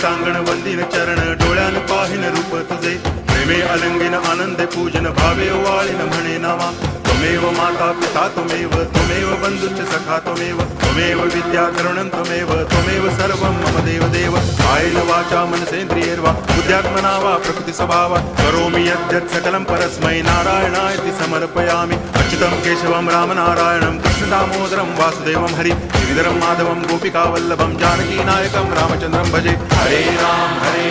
टांगण वंदिन चरण डोळ्यान पाहिन रूप तुझे प्रेमे अलंगिन आनंदे पूजन भावे वाळीन म्हणे नामा त्वमेव माता पिता त्वमेव बंधुश्च सखा त्वमेव विद्या करुणं त्वमेव सर्वं मम देव कायेन वाचा मनसेन्द्रियैर्वा बुद्ध्यात्मना वा प्रकृति स्वभावा करोमि यद्यत् सकलं परस्मै नारायणायति समर्पयामि अच्युतं केशवं रामनारायणं कृष्णदामोदरं वासुदेवं हरि गिरिधरं माधवं गोपिकावल्लभं जानकीनायकं रामचन्द्रं भजे हरे राम हरे